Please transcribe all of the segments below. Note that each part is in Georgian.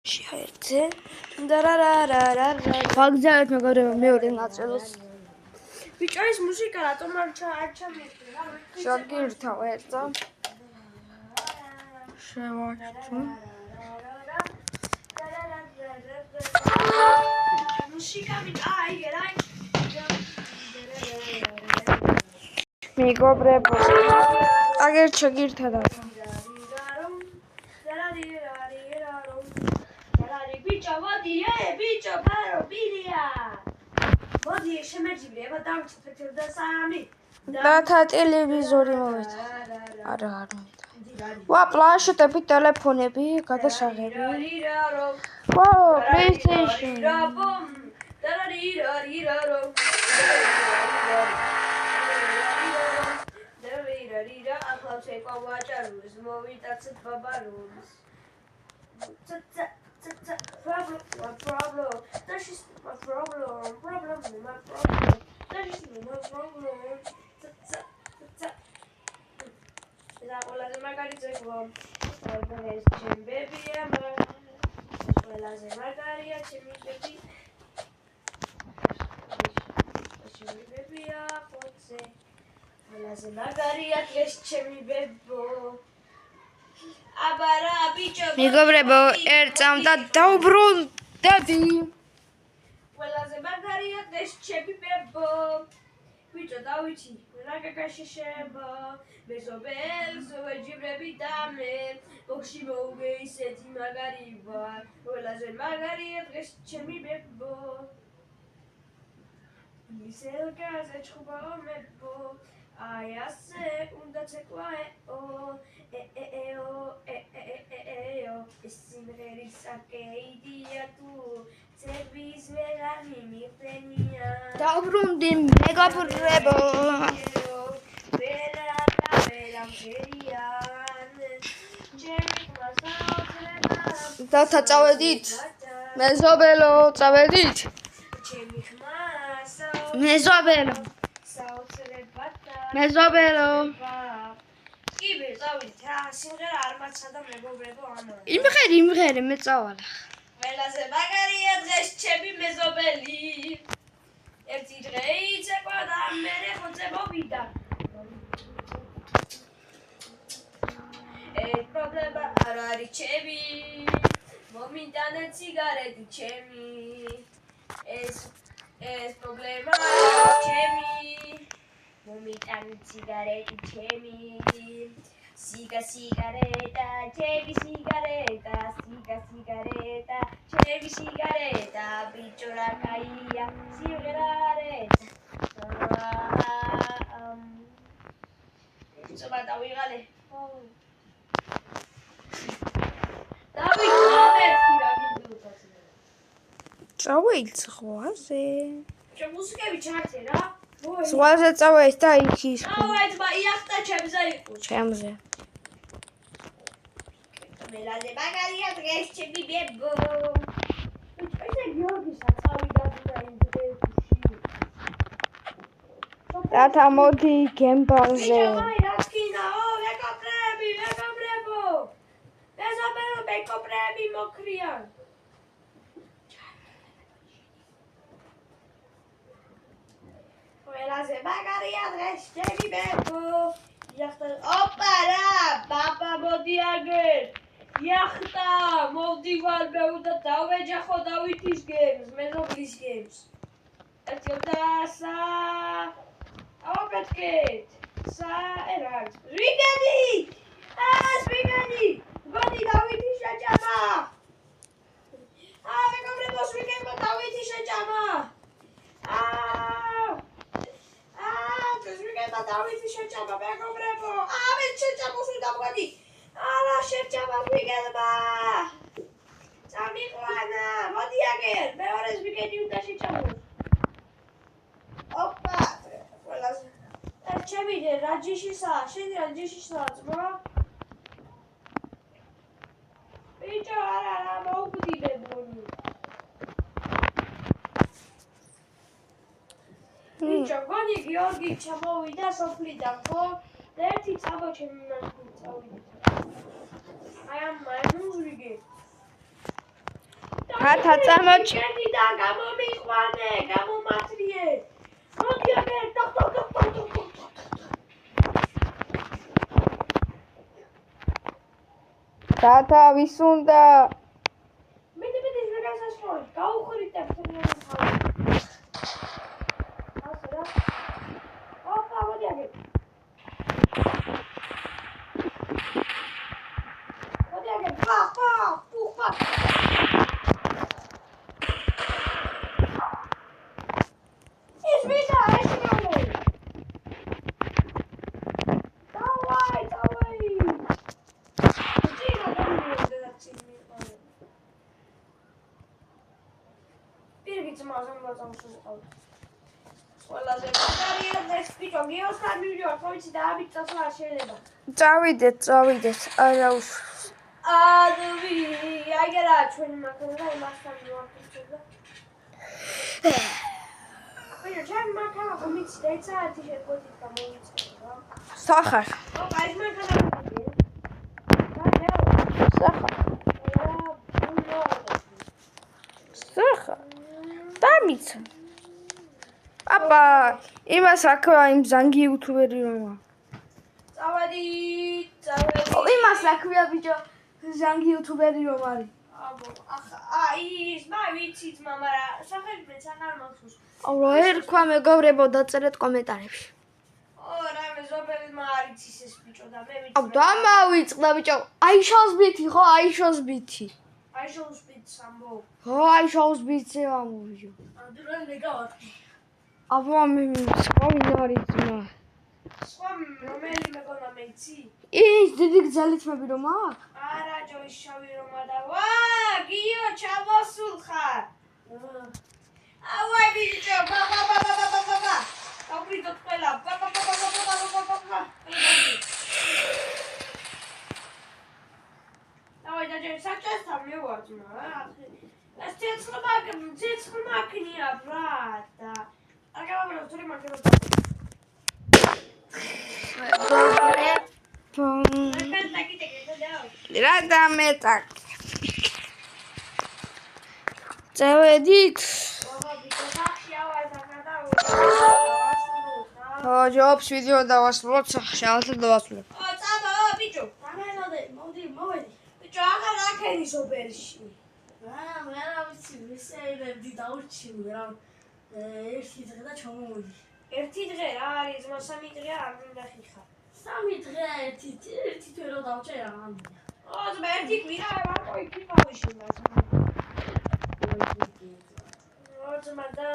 შეერთე ვაგზავნეთ მეგობრებო მეორე ნაწილს ბიჭო ეს მუსიკა რატომ არ ჩამიგდა შეგირთავ ერთა შევაჭრო მუსიკა მიგაიგე მეგობრებო აგერ შეგირთა და ბიჭო ფარო ბილია მოდი შემეძიბრება დავჭრეთ და სამი დათა ტელევიზორი მოვიდა არა არ მოვიდა ვა პლანშეტები ტელეფონები გადასაღები ვა PlayStation My problem. That is my problem. That is my problem. That all as my car is a bomb. Baby, I'm as well as my car is a baby. Baby, as my car is a baby. მეგობრებო ერთ წამდა დაუბრუნდები ყველაზე მაგარია ეს ჩემი ბებო ბიჭო დავითი რა გაგაშეშება მეზობელს ვეჯიბრები და მე ბოქში მოვგე ისეთი მაგარი ვარ ყველაზე მაგარია ეს ჩემი ბებო ისევ გაზე ჩხუბაო მებო აი ასე უნდა ცეკვაეო სიმღერის საკეიდია თუ ცების ვეღარი მიხდენია დაუბრუნდი მეგობრებო დათა წავედით მეზობელო წავედით მეზობელო იბე წავით რა სიმღერა არ მაცხადა მეგობრებო ამა იმღერი მე წავალ ყველაზე მაგარია დღეს ჩემი მეზობელი ერთი დღე იცეკვა და მერე ხოცე მოვიდა პრობლემა არ არის ჩემი მომიტანე ციგარეტი ჩემი ეს პრობლემა ჩემი მომიტანე ციგარეტი ჩემი Siga sigareta, chevi sigareta, chevi sigareta, bicho la caía, sigareta. Insomma, David, vale. David, წავეით ზღვაზე. Čo მუსიკები ჩაწერა? ზღვაზე წავეით და იქ ის. აუეცბა იახტა ჩემზე იყო. ჩემზე. მელაზე მაგარია დღეს ჩემი ბებო. ესე გიორგისა წავიდა და ინდეში. დათა მოდი გემბალზე. აი რა სკინაო, მეკობრებო. მეზობელო მეკობრები მოქრიან. მელაზე მაგარია დღეს ჩემი ბებო. იახტა ოპა რა, ბაბა მოდი აგერ. Yaxta, moldi var be uda davejახო დავითის გემს, მეზობლის გემს. ერთიოდა სა ოპეტკეთ. სა ერად. ზვიგენი! ზვიგენი! გოდი დავითი შეჭამა. მეგობრებო, ზვიგენმა დავითი შეჭამა. ზვიგენმა დავითი შეჭამა, მეგობრებო. მე შეჭამოს უნდა მგონი. Ala შეჭამა ზვიგენმა. წამიყვანა, მოდი აგერ, მეორე ზვიგენი უნდა შეჭამოს. ოპა, ყველას. ჩემი რაჯიშისა, შენ რაჯიშისა ძმა? ბიჭო, არა, მოვკვდიდე ბონი. ბიჭო, გონი გიორგი ჩამოვიდა სოფლიდან, ხო? და ერთი წაბო ჩემი მასკი წავიდა. I am my movie. თათა წამოჩ ჩენი და გამომიყვანე, გამომათრიე. მოდი აგერ, ტოხ. თათა ვის უნდა? მიდი რა გასაშროი, გაუხრით ერთიანი თავი. ასე რა. ოპა, მოდი აგერ. მოდი აგერ, პა. ის ვიდა, ეს გამო. დავაი. ძინა გამოვიდა და ციმი. პირგი ძმას ამბავსავსო. ყველაზე მაგარია ეს ბიჭო, გიოსთან მივიდივარ, ვიცი და ამით წასვლა არ შეიძლება. წავიდეთ, არა უშავს. აიგერა ჩვენი მაქანა და იმასთან მივახერხებდა. ბიჭო, ჩემი მაქანა მომიცი და ეცა ერთი შეკვეთით გამოვიწყდა. სახარ. ოპა, ეს მაქანა მომიცი. სახარ. დამიცა. აპა, იმას აკვა იმ ზანგი იუთუბერი რომა. წავედი. იმას აკვია ბიჭო, ზანგი იუთუბერი რომ არის. ის ვიცით მაგრამ სახელი მეც აღარ მახსოვს. რა ერქვა მეგობრებო დაწერეთ კომენტარებში. რამე ზობელი მარიც ის ბიჭო და მე ვიცი. დამავიწყდა ბიჭო. აიშოს ბითი ხო? აიშოს ბითი. აიშოს ბითი სამბო. ხო, აიშოს ბითი ამოვიჯო. ადრე მეგავატი. აბა მე სხვა ვინ არის ძმა? სხვა რომელი მეგონა მეცი? ის დიდი გზალითმები რომ აქვს? არა ჯოის შავი რომა და გიო ჩამოსულ ხარ. ავაი ბიჭო, ბაბა. ავრიდოთ ყველა. ბაბა. დავაი და ჯერ საჭესთან მივარ ძმა. ეს ცეცხლმაქნია ბრატა. აგავაბრო თორი მაგერო. რა დამეტაკ. წავედით. ჯობს ვიდეო დავასრულოთ, სახშალთ დავასრულებ. წაბა ბიჭო, მოვედი. ბიჭო, აღარ აქენი ზობელში. მე რა ვიცი, ვისეირებდი დაურჩივი რა. ერთი დღე და ჩამოვიდი. ერთი დღე რა არის, ძმა 3 დღე არ მინდა ხიხა. 3 დღე ერთი თვე რო დავჭერ რა მინდა. ძმა ერთი კვირა ვარყო იქ ვიყავში მას. ძმა და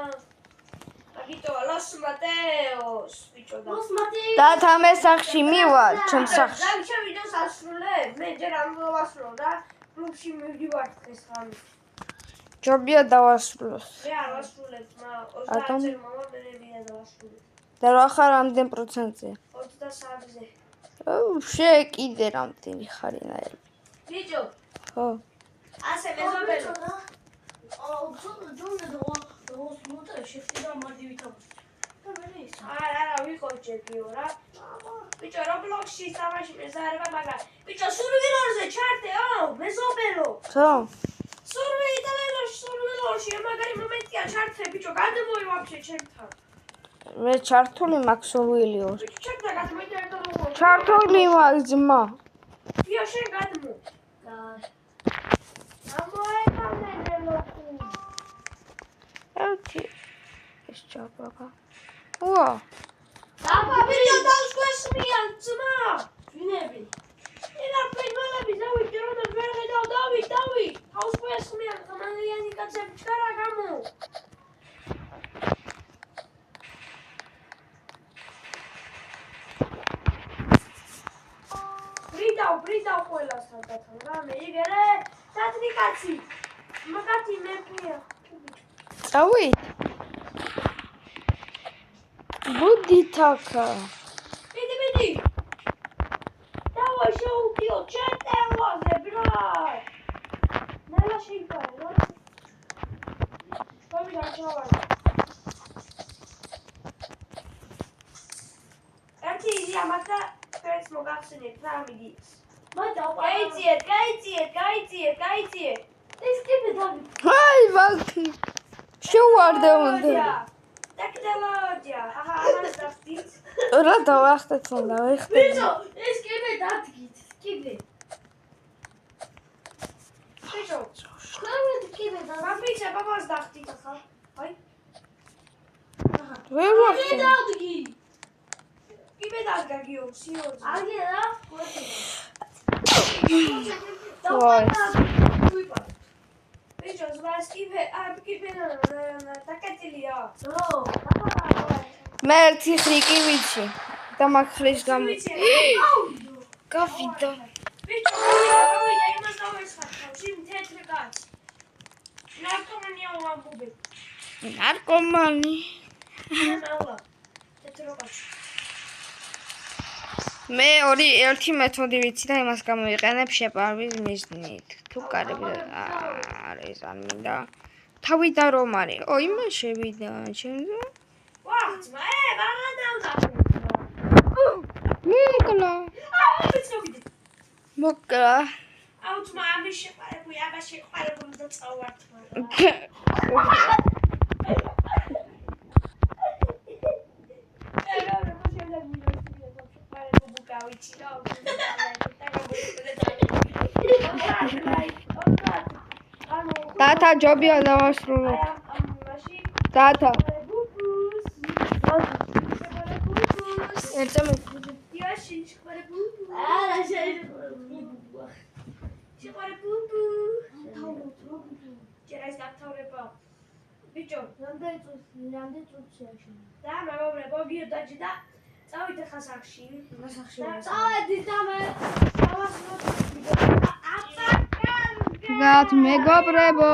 აგიტო ლოს მატეოს ბიჭო და. ლოს მატეოს. და თამე სახში მივალ, ჩემ სახში. და ჩემ ვიდეოს ასრულებ. მე ჯერ ამ დავასრულო და კლუბში მივდივარ დღეს ხანი. ჯობია დავასრულოს. მე არ ვასრულებ, ძმა 30-ზე მამა მერეა დავასრულებ. და რა ხარ ამდენ პროცენტზე? 23-ზე. შე კიდე რამდენი ხარინაერი. ბიჭო, ხო. ასე მეზობელი. არა, ვიყო ჯეკიო რა. ბიჭო, Roblox-ში სამაში მეზარება, მაგრამ ბიჭო, სურვილორზე ჩარტეო, მეზობელო. ხო. სურვილორში, მაგარი მომენტია ჩარტე, ბიჭო, გადმოი ვაფშე ჩემთან. მე ჩართული მაქვს სურვილიორ. ბიჭო, ჩემთან გადმოი და ერთად მოყვა. ჩართული მაქვს ძმა. ბიჭო, შენ გადმო. ერთი. ეს ჩაბაბა. ვა. აბა, ბიჭო, დავსკვესმიან, ძმა. ვინები? ენა პენოლები დავით, რომ ვერ ხედავ დავით. დავსკვესმიან, ხმალიანი კაცები ჩქარა გამო. ბრიდავ ყველასთან დათან რა მე იგერე დათნი კაცი მაგათი მეფია წავით. ბუდი თაკა. მიდი დავაი შეუგიო ჩეტელოზე ბრატ ნელა შეიფარე რა თავი გაჩავარ ერთი იზია მაგა ეს მოგახსენეთ რა მიდი მაგა გაიციეთ ეს კიდე დავი. ჰა ხალხი შევარდა უნდა ტექნოლოგია ახლა ამას დავხდით რა დავახტეთ უნდა ვეხტე ბიჭო, ეს კიბე დადგით. კიბე. ბიჭო ხომ კიბე და ბაბიჩა ბაბას დავხდით ახლა აი ვერ ვახტე დადგი. კიბე დაგაგიო სიოძე აგერა? ვაი ბიჭო ზვას კიბე კიბე დაკეტილია ო, მე ერთი ხრიკი ვიცი და მაგ ხრის გამო გავიდა ბიჭო გავიდა იმას დავესხატავ შენ თეთრი კაცი ნარკომანია ვამბობ ნარკომანი ანა თეთრი კაცი მე ერთი მეთოდი ვიცი და იმას გამოვიყენებ შეპარვის მიზნით. თუ კარები არის არ მინდა. თავიდან რომ არის. ო, იმან შევიდა, ჩემზე. ვახცმა, მაღლა დავდახე. მოკლა. ვიცნობდი. მოკლა. აუ თმა ამის შეყარებული, ამას შეყარებული და წავართმა. Tata ჯობია დავასრულო. Tata. ერთამე იაში შეყარე ბუბუ. არა შეიძლება. შეყარე ბუბუ. ჯერას დაქთავრება. ბიჭო, რამდენი წუთია შენ? და მამაბრე მოგიო დაჭი და წავით ახლა სახში. წავედი და მე გათ მეგობრებო